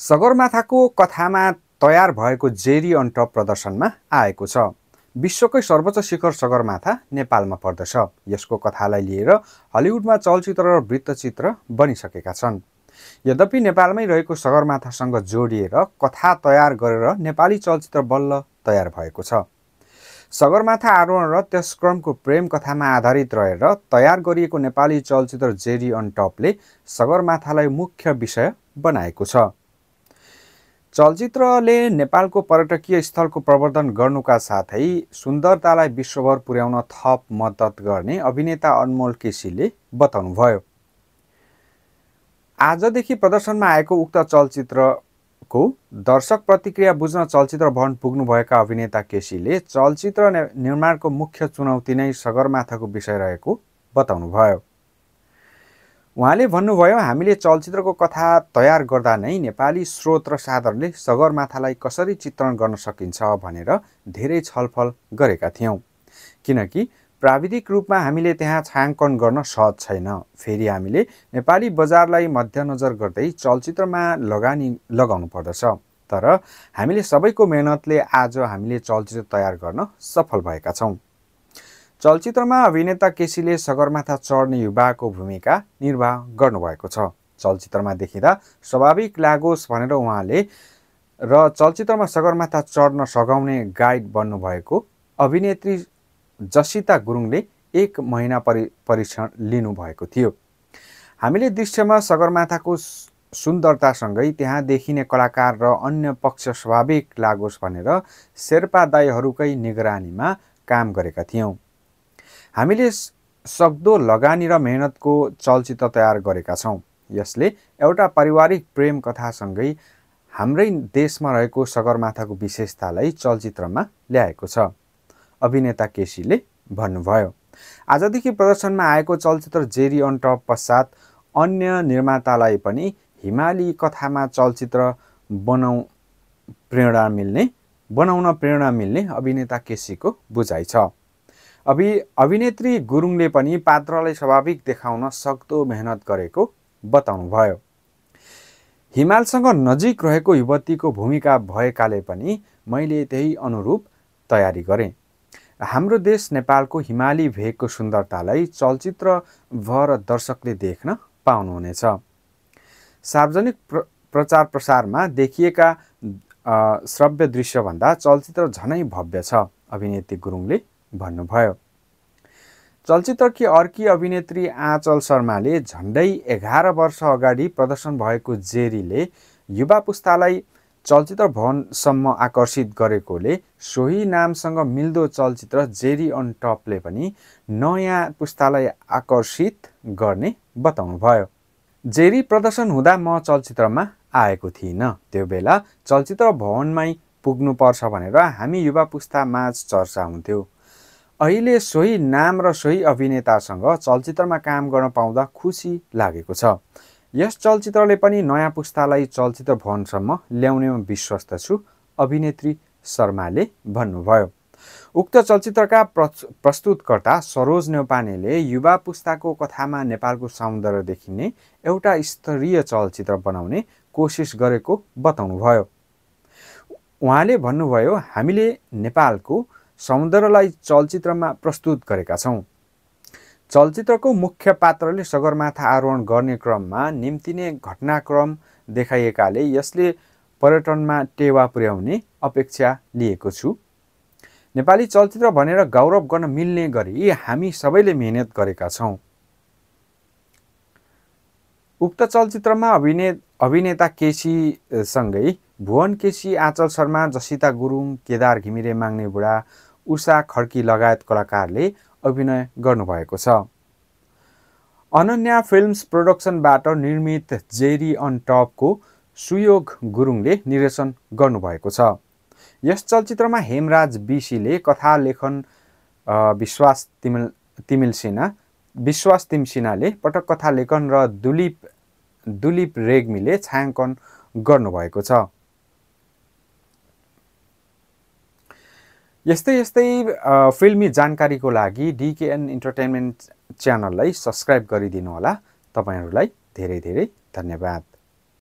सगरमाथाको कथामा तयार भएको जेरी अन टप प्रदर्शनमा आएको छ। विश्वकै सर्वोच्च शिखर सगरमाथा नेपालमा पर्दछ। यसको कथालाई लिएर हलिउडमा चलचित्र र वृत्तचित्र बनिसकेका छन्। यद्यपि नेपालमै रहेको सगरमाथासँग जोडिएर कथा तयार गरेर नेपाली चलचित्र बल्ल तयार भएको छ। सगरमाथा आरोहण र त्यस क्रमको प्रेम कथामा आधारित रहेर तयार गरिएको नेपाली चलचित्र जेरी अन टपले सगरमाथालाई मुख्य विषय बनाएको छ। चलचित्रले नेपालको पर्यटकीय स्थलको प्रवर्धन गर्नुका साथै सुन्दरतालाई विश्वभर पुर्याउन थप मद्दत गर्ने अभिनेता अनमोल केसीले बताउनुभयो। आजदेखि प्रदर्शनमा आएको उक्त चलचित्रको दर्शक प्रतिक्रिया बुझ्न चलचित्र भवन पुग्नुभएका अभिनेता केसीले चलचित्र निर्माणको मुख्य चुनौती नै सगरमाथाको विषय रहेको बताउनुभयो। उहाँले भन्नुभयो, हामीले चलचित्रको कथा तयार गर्दा नै नेपाली स्रोत र साधनले सगरमाथालाई कसरी चित्रण गर्न सकिन्छ भनेर धेरै छलफल गरेका थियौँ, किनकि प्राविधिक रूपमा हामीले त्यहाँ छायाङ्कन गर्न सहज छैन। फेरि हामीले नेपाली बजारलाई मध्यनजर गर्दै चलचित्रमा लगानी लगाउनु पर्दछ। तर हामीले सबैको मेहनतले आज हामीले चलचित्र तयार गर्न सफल भएका छौँ। चलचित्रमा अभिनेता केसीले सगरमाथा चढ्ने युवाको भूमिका निर्वाह गर्नुभएको छ। चलचित्रमा देखिँदा स्वाभाविक लागोस् भनेर उहाँले र चलचित्रमा सगरमाथा चढ्न सघाउने गाइड बन्नुभएको अभिनेत्री जसिता गुरुङले 1 महिना परीक्षण लिनुभएको थियो। हामीले दृश्यमा सगरमाथाको सुन्दरतासँगै त्यहाँ देखिने कलाकार र अन्य पक्ष स्वाभाविक लागोस् भनेर शेर्पा दाइहरूकै निगरानीमा काम गरेका थियौँ। हामीले सक्दो लगानी र मेहनतको चलचित्र तयार गरेका छौँ। यसले एउटा पारिवारिक प्रेम कथासँगै हाम्रै देशमा रहेको सगरमाथाको विशेषतालाई चलचित्रमा ल्याएको छ, अभिनेता केसीले भन्नुभयो। आजदेखि प्रदर्शनमा आएको चलचित्र जेरी अन टप पश्चात अन्य निर्मातालाई पनि हिमाली कथामा चलचित्र बनाउन प्रेरणा मिल्ने अभिनेता केसीको बुझाइ छ। अभिनेत्री गुरुङले पनि पात्रलाई स्वाभाविक देखाउन सक्दो मेहनत गरेको बताउनुभयो। हिमालसँग नजिक रहेको युवतीको भूमिका भएकाले पनि मैले त्यही अनुरूप तयारी गरेँ। हाम्रो देश नेपालको हिमाली भेगको सुन्दरतालाई चलचित्रभर दर्शकले देख्न पाउनुहुनेछ। सार्वजनिक प्रचार प्रसारमा देखिएका श्रव्य दृश्यभन्दा चलचित्र झनै भव्य छ, अभिनेत्री गुरुङले भन्नुभयो। चलचित्रकी अर्की अभिनेत्री आँचल शर्माले झन्डै 11 वर्ष अगाडि प्रदर्शन भएको जेरीले युवा पुस्तालाई चलचित्र भवनसम्म आकर्षित गरेकोले सोही नामसँग मिल्दो चलचित्र जेरी अन टपले पनि नयाँ पुस्तालाई आकर्षित गर्ने बताउनुभयो। जेरी प्रदर्शन हुँदा म चलचित्रमा आएको थिइनँ। त्यो बेला चलचित्र भवनमै पुग्नुपर्छ भनेर हामी युवा पुस्ता माझ चर्चा हुन्थ्यो। अहिले सोही नाम र सोही अभिनेतासँग चलचित्रमा काम गर्न पाउँदा खुसी लागेको छ। यस चलचित्रले पनि नयाँ पुस्तालाई चलचित्र भवनसम्म ल्याउनेमा विश्वस्त छु, अभिनेत्री शर्माले भन्नुभयो। उक्त चलचित्रका प्रस्तुतकर्ता सरोज न्यौपानेले युवा पुस्ताको कथामा नेपालको सौन्दर्य देखिने एउटा स्तरीय चलचित्र बनाउने कोसिस गरेको बताउनुभयो। उहाँले भन्नुभयो, हामीले नेपालको सौन्दर्यलाई चलचित्रमा प्रस्तुत गरेका छौँ। चलचित्रको मुख्य पात्रले सगरमाथा आरोहण गर्ने क्रममा निम्तिने घटनाक्रम देखाइएकाले यसले पर्यटनमा टेवा पुर्याउने अपेक्षा लिएको छु। नेपाली चलचित्र भनेर गौरव गर्न मिल्ने गरी हामी सबैले मेहनत गरेका छौँ। उक्त चलचित्रमा अभिनेता केसीसँगै भुवन केसी, आँचल शर्मा, जसिता गुरुङ, केदार घिमिरे माग्ने बुढा, उषा खड्की लगायत कलाकारले अभिनय गर्नुभएको छ। अनन्या फिल्म्स प्रोडक्सनबाट निर्मित जेरी अन टपको सुयोग गुरुङले निर्देशन गर्नुभएको छ। यस चलचित्रमा हेमराज बिसीले कथा लेखन, विश्वास तिमसिनाले पटक कथा लेखन र दुलीप रेग्मीले छायाङ्कन गर्नुभएको छ। यस्तै फिल्मी जानकारीको लागि DKN इन्टरटेनमेन्ट च्यानललाई सब्स्क्राइब गरिदिनु होला। तपाईहरुलाई धेरै धेरै धन्यवाद।